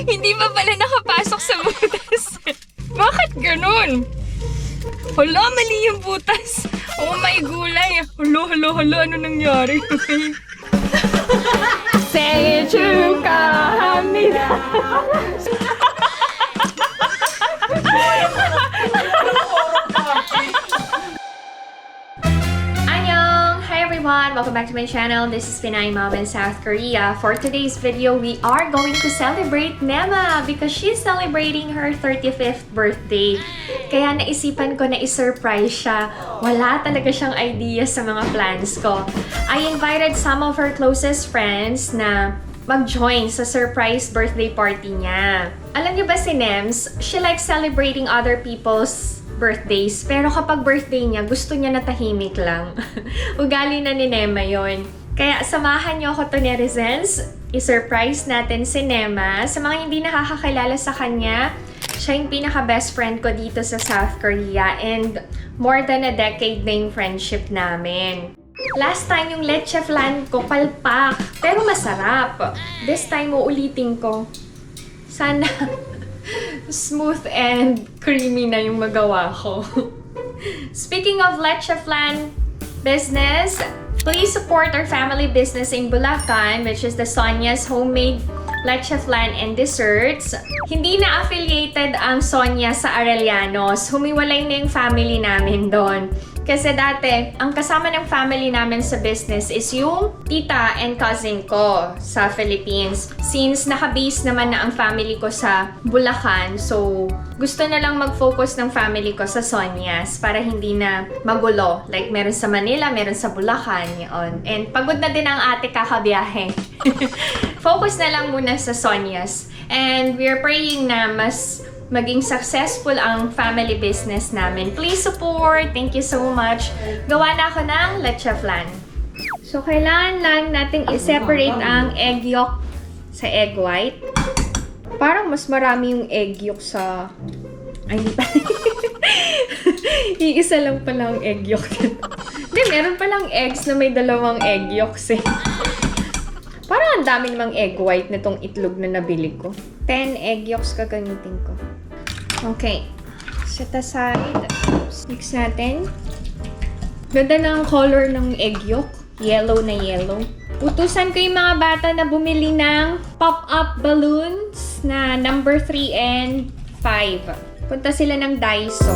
Hindi pa pala nakapasok sa butas. Bakit ganun? Hala, mali yung butas. Oh my gulay. Hala, ano nangyari? Say 축하합니다. Welcome back to my channel. This is Pinay Mom in South Korea. For today's video, we are going to celebrate Nema because she's celebrating her 35th birthday. Kaya naisipan ko na i-surprise siya. Wala talaga siyang idea sa mga plans ko. I invited some of her closest friends na mag-join sa surprise birthday party niya. Alam niyo ba si Nems? She likes celebrating other people's birthdays, pero kapag birthday niya, gusto niya na tahimik lang. Ugali na ni Nema yon. Kaya samahan niyo ako to netizens. I-surprise natin si Nema. Sa mga hindi nakakakilala sa kanya, siya yung pinaka-best friend ko dito sa South Korea and more than a decade na yung friendship namin. Last time yung leche flan ko, palpak, pero masarap. This time, uulitin ko. Sana smooth and creamy na yung magawa ko. Speaking of leche flan business, please support our family business in Bulacan, which is the Sonia's Homemade Leche Flan and Desserts. Hindi na affiliated ang Sonia sa Arellano's. Humiwalay na yung family namin doon. Kasi dati, ang kasama ng family namin sa business is yung tita and cousin ko sa Philippines. Since naka-base naman na ang family ko sa Bulacan, so gusto na lang mag-focus ng family ko sa Sonias para hindi na magulo. Like meron sa Manila, meron sa Bulacan, yun. And pagod na din ang ate kakabiyahe. Focus na lang muna sa Sonias. And we're praying na mas maging successful ang family business namin. Please support! Thank you so much! Gawa na ako ng leche flan. So, kailangan lang natin i-separate ang egg yolk sa egg white. Parang mas marami yung egg yolk sa... Ay, hindi pa. Iisa lang pala ang egg yolk. Hindi, meron palang eggs na may dalawang egg yolks eh. Parang ang dami namang egg white na tong itlog na nabili ko. 10 egg yolks gagamitin ko. Okay. Set aside. Mix natin. Ganda ng color ng egg yolk. Yellow na yellow. Utusan ko yung mga bata na bumili ng pop-up balloons na number 3 and 5. Punta sila ng Daiso.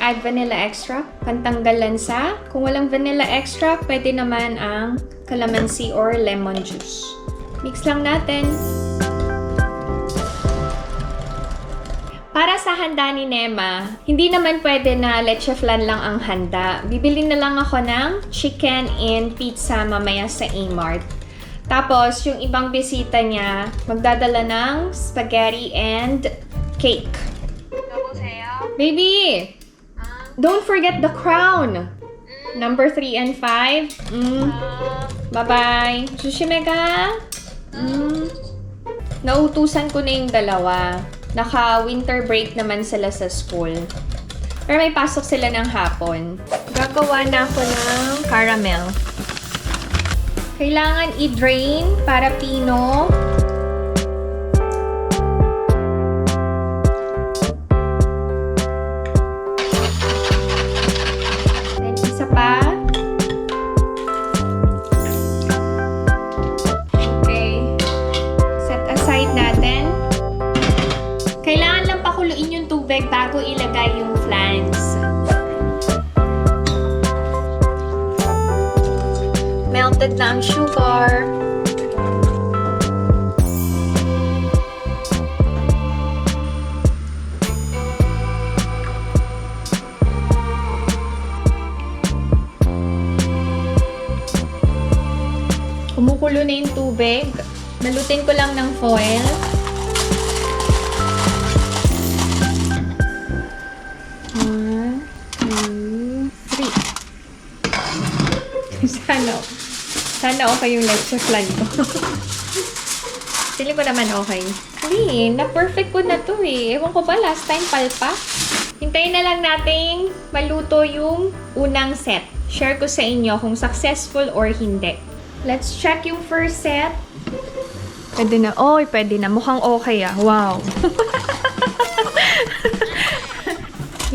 Add vanilla extract, pantanggal lansa. Kung walang vanilla extract, pwede naman ang calamansi or lemon juice. Mix lang natin. Para sa handa ni Nema, hindi naman pwede na leche flan lang ang handa. Bibili na lang ako ng chicken and pizza mamaya sa A-Mart. Tapos, yung ibang bisita niya, magdadala ng spaghetti and cake. Baby! Don't forget the crown. Number 3 and 5. Bye-bye. Sushimega. Nautusan ko na yung dalawa. Naka-winter break naman sila sa school. Pero may pasok sila ng hapon. Gagawa na ako ng caramel. Kailangan i-drain para pino. Bago ilagay yung flans. Melted na ang sugar. Kumukulo na yung tubig. Balutin ko lang ng foil. Sana okay yung leche flan ko. Feeling ko naman okay. Uy, na-perfect ko na to eh. Ewan ko ba, last time palpak? Hintayin na lang nating maluto yung unang set. Share ko sa inyo kung successful or hindi. Let's check yung first set. Pwede na. Oy, pwede na. Mukhang okay ah. Wow.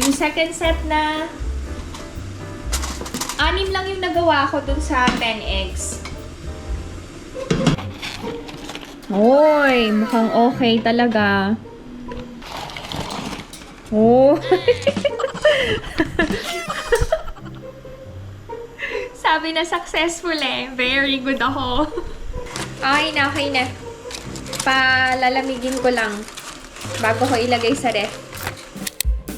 Yung second set na 6 lang yung nagawa ko dun sa 10 eggs. Oy, mukhang okay talaga. Oh. Sabi na successful eh. Very good ako. Okay na, okay na. Palalamigin ko lang bago ko ilagay sa ref.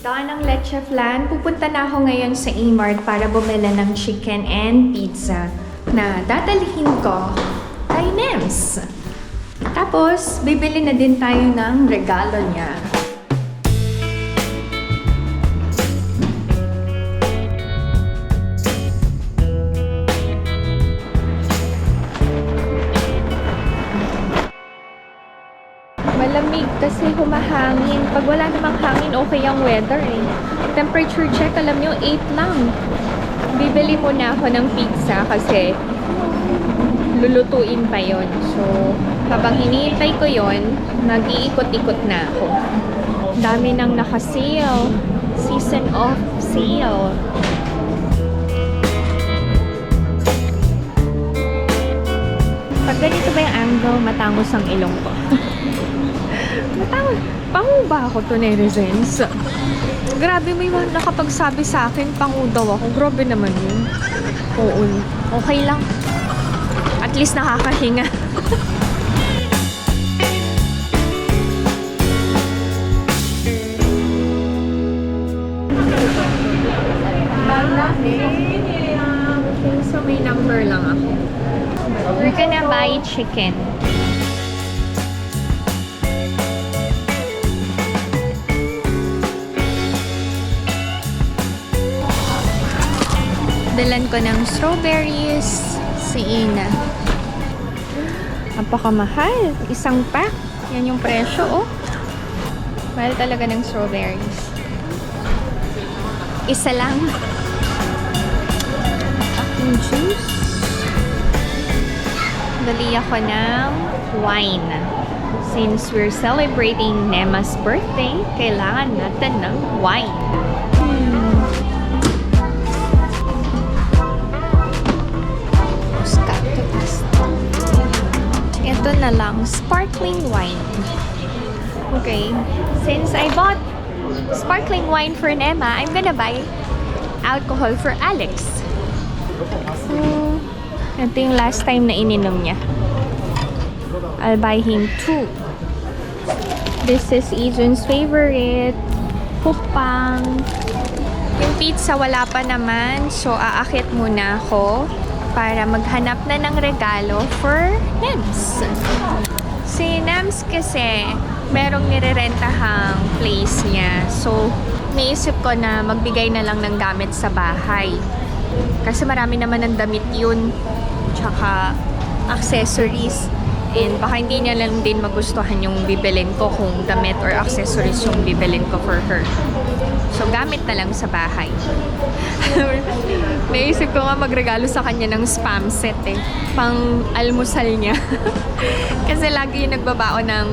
Done ang leche flan. Pupunta na ako ngayon sa E-Mart para bumili ng chicken and pizza na dadalhin ko kay Nems. Tapos, bibili na din tayo ng regalo niya. Malamig kasi humahangin. Pag wala namang hangin, okay ang weather eh. Temperature check, alam nyo, 8 lang. Bibili muna ako ng pizza kasi lulutuin pa yon. So, habang hinihintay ko yon, nag-iikot-ikot na ako. Dami nang naka-sale. Season of sale. Pag ganito ba yung angle, matangos ang ilong ko. Matangos. Pangu ba ako to, netizens? Grabe, may nakapagsabi sa akin, pangu daw ako. Grabe naman yun. Oo. Okay lang. At least nakakahinga. Okay, so may number lang ako. We're gonna buy chicken. Dalan ko ng strawberries si Ina. Napakamahal. Isang pack. Yan yung presyo, oh. Mahal talaga ng strawberries. Isa lang. Aking juice. Bali ako ng wine. Since we're celebrating Nema's birthday, kailangan natin ng wine. Ito na lang, sparkling wine. Okay, since I bought sparkling wine for Nema, I'm gonna buy alcohol for Alex. So, ito yung last time na ininom niya. I'll buy him 2. This is Ijun's favorite. Hupang. Yung pizza wala pa naman, so aakit muna ako para maghanap na ng regalo for Nems. Si Nems kasi merong nirerentahang place niya. So, naisip ko na magbigay na lang ng gamit sa bahay. Kasi marami naman ng damit yun. Tsaka accessories. And baka hindi niya lang din magustuhan yung bibilin ko kung damit or accessories yung bibilin ko for her. So, gamit na lang sa bahay. Naisip ko nga magregalo sa kanya ng spam set eh. Pang almusal niya. Kasi lagi yung nagbabao ng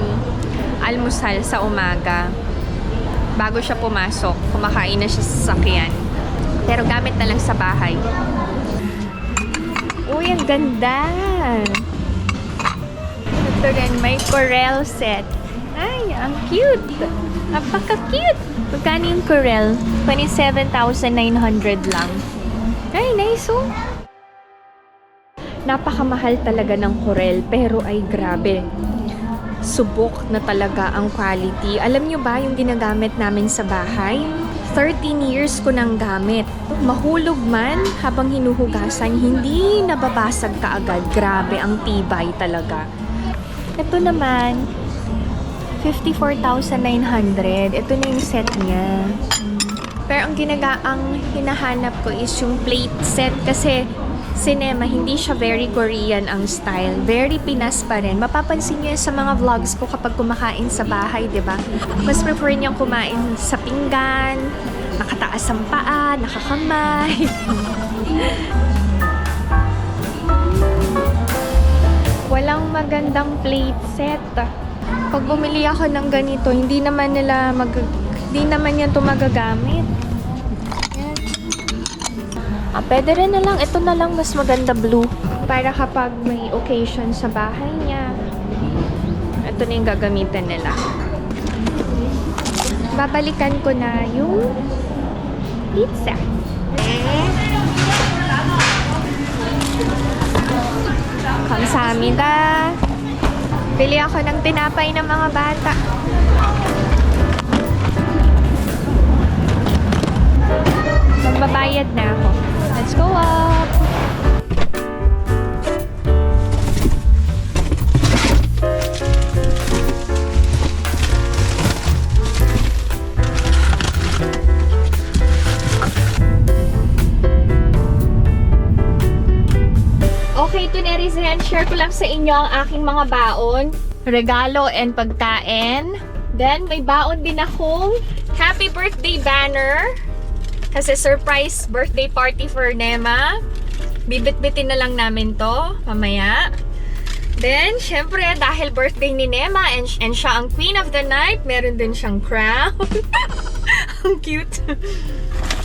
almusal sa umaga. Bago siya pumasok, kumakain na siya sa sasakyan. Pero gamit na lang sa bahay. Uy, ang ganda! Ito rin, may Corel set. Ay, ang cute! Napaka-cute! Magkano yung Corel? 27,900 lang. Ay, nice oh! Napakamahal talaga ng Corel, pero ay grabe. Subok na talaga ang quality. Alam nyo ba yung ginagamit namin sa bahay? 13 years ko nang gamit. Mahulog man habang hinuhugasan, hindi nababasag kaagad. Grabe, ang tibay talaga. Ito naman, 54,900. Ito na yung set niya. Pero ang hinahanap ko is yung plate set kasi cinema, hindi siya very Korean ang style. Very Pinas pa rin. Mapapansin niyo yan sa mga vlogs ko kapag kumakain sa bahay, di ba? Mas prefer niyang kumain sa pinggan, nakataas ang paa, nakakamay. Walang magandang plate set. Pag bumili ako ng ganito, hindi naman yan ito magagamit. Pwede rin na lang. Ito na lang mas maganda blue. Para kapag may occasion sa bahay niya. Ito na yung gagamitin nila. Babalikan ko na yung pizza. Kamsahamnida. Bili ako ng tinapay ng mga bata. Magbabayad na ako. Let's go up! Okay, Tunerizen, share ko lang sa inyo ang aking mga baon, regalo and pagkain. Then, may baon din akong happy birthday banner. Kasi surprise birthday party for Nema. Bibit-bitin na lang namin to mamaya. Then, syempre, dahil birthday ni Nema and siya ang queen of the night, meron din siyang crown. Ang cute.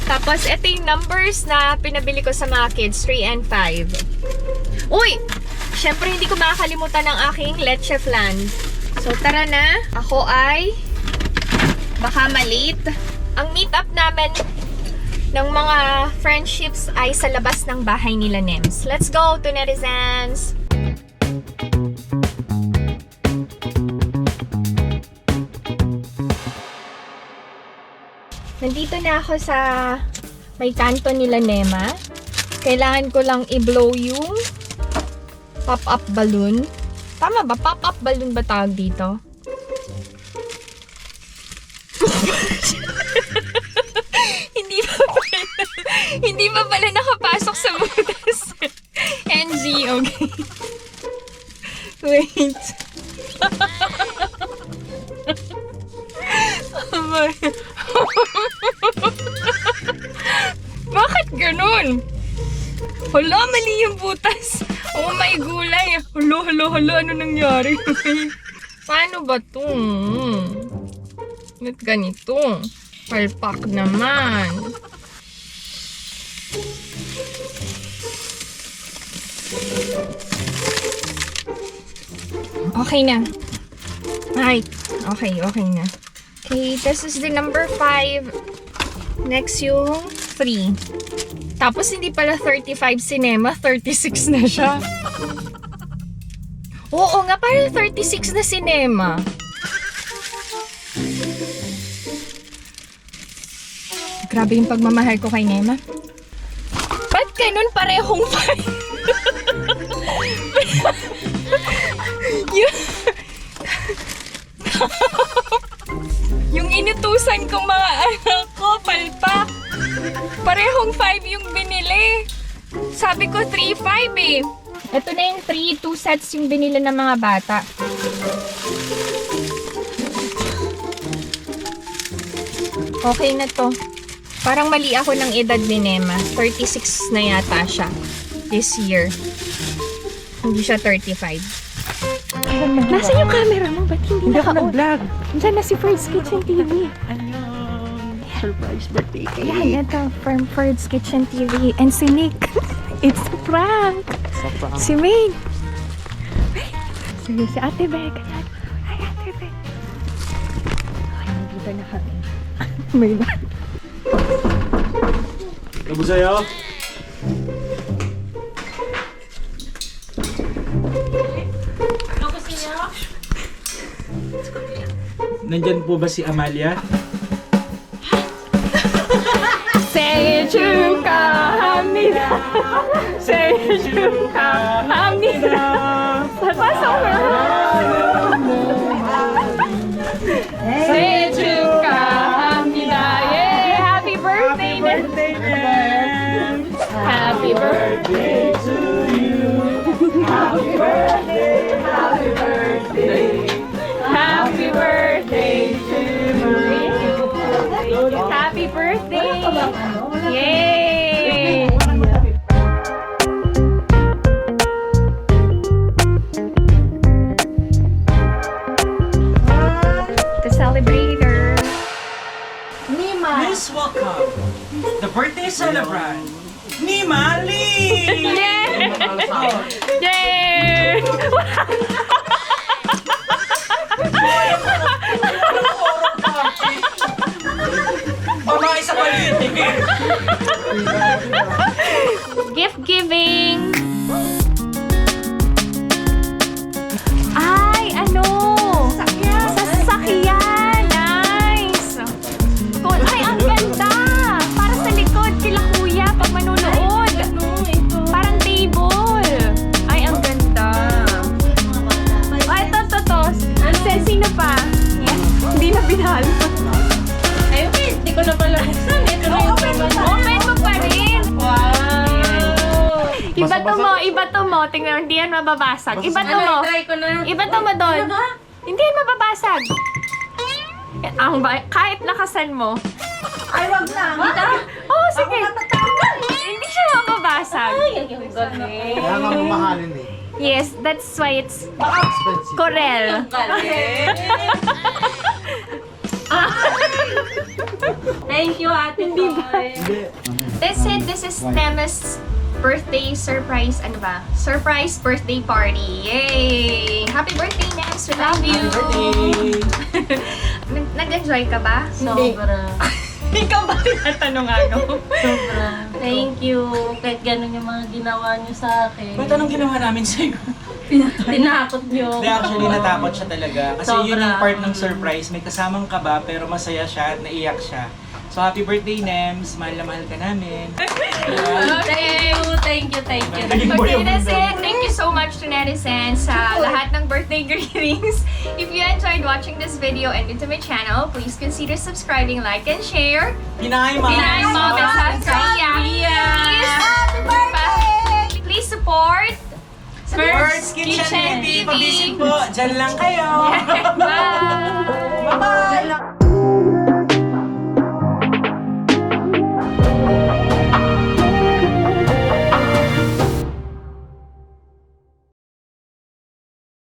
Tapos, ito yung numbers na pinabili ko sa mga kids, 3 and 5. Uy! Syempre, hindi ko makakalimutan ang aking leche flan. So, tara na. Ako ay baka malate. Ang meet-up namin ng mga friendships ay sa labas ng bahay nila Nems. Let's go, Tunerizens! Nandito na ako sa may kanto nila Nema. Kailangan ko lang i-blow yung pop-up balloon. Tama ba? Pop-up balloon ba tawag dito? Hindi pa pala nakapasok sa butas. NG, okay. Wait. Bakit ganun? Hala, mali yung butas. Oh my gulay. Hala, ano nangyari? Paano ba to? Ba't ganito? Palpak naman. Okay na. Right. Okay na. Okay, this is the number 5. Next yung 3. Tapos hindi pala 35 cinema, 36 na siya. Oo nga, parang 36 na cinema. Grabe yung pagmamahal ko kay Nema. Ba't ganun parehong 5? Yung inutusan kong mga anak ko, palpak. Parehong 5 yung binili. Sabi ko 3-5 eh. Ito na yung 2 sets yung binili ng mga bata. Okay na to. Parang mali ako ng edad ni Nema. 36 na yata siya this year. Hindi siya 35. Nasaan yung camera mo? Ba't hindi Hindi ako naka-on? nag-vlog. Diyan na si Ferd's Kitchen TV. Annyeong! Surprise birthday cake. Ayan, ito. From Ferd's Kitchen TV. And si Nick. It's a prank. Sa prank. Si May. Si Ate Beg. Ay, Ate Beg. Ay, nandito na kami. May na. 여보세요? Nandyan po ba si Amalia? 생일 축하합니다. 생일 축하합니다. 생일 축하합니다. Yeah, happy birthday. Birthday, man! Happy birthday. the birthday celebrant ni Mali! Yay! Oh, Yay! pamahay sa palitik eh! Gift giving! Ay, ano? Sasakyan! Nice! Cool. Ay, ang ganda! Para sa likod, kila kuya pag manunood. Parang table. Ay, ang ganda. Ay, ito. Sino pa? Hindi na binalo. Ay, okay. Hindi ko na pala buksan. Ito na yung Open mo pa rin. Wow! Iba to mo. Tingnan, hindi yan mababasag. Iba to mo. Try ko na. Iba to mo doon. Hindi yan mababasag. Kahit lakasan mo. Ay, wag na. Oh, sige. Hindi siya mababasag. Galing. Kaya nga mamahalin eh. Yes, that's why it's Expensive. Corel. Galing. Thank you, Ate Boy. That's it. This is Nema's birthday surprise. Ano ba? Surprise birthday party. Yay! Happy birthday, Nems. We love you. Birthday! Nag-enjoy ka ba? Sobra. Ikaw ba tinatanong ano? Sobra. Thank you. Kahit ganun yung mga ginawa niyo sa akin. Ba't anong ginawa namin sa'yo? Tinakot niyo. Hindi, actually natakot siya talaga. Kasi yun Sobra. yung part ng surprise. May kasamang kaba pero masaya siya at naiyak siya. So happy birthday, Nems. Mahal na mahal ka namin. Thank you. Okay, that's it. Thank you so much to netizens sa lahat ng birthday greetings. If you enjoyed watching this video and into my channel, please consider subscribing, like, and share. Pinay, Mom! Pinay Mom and South Korea. Please support First Kitchen TV! Pag-visit po, dyan lang kayo! Bye! Bye-bye!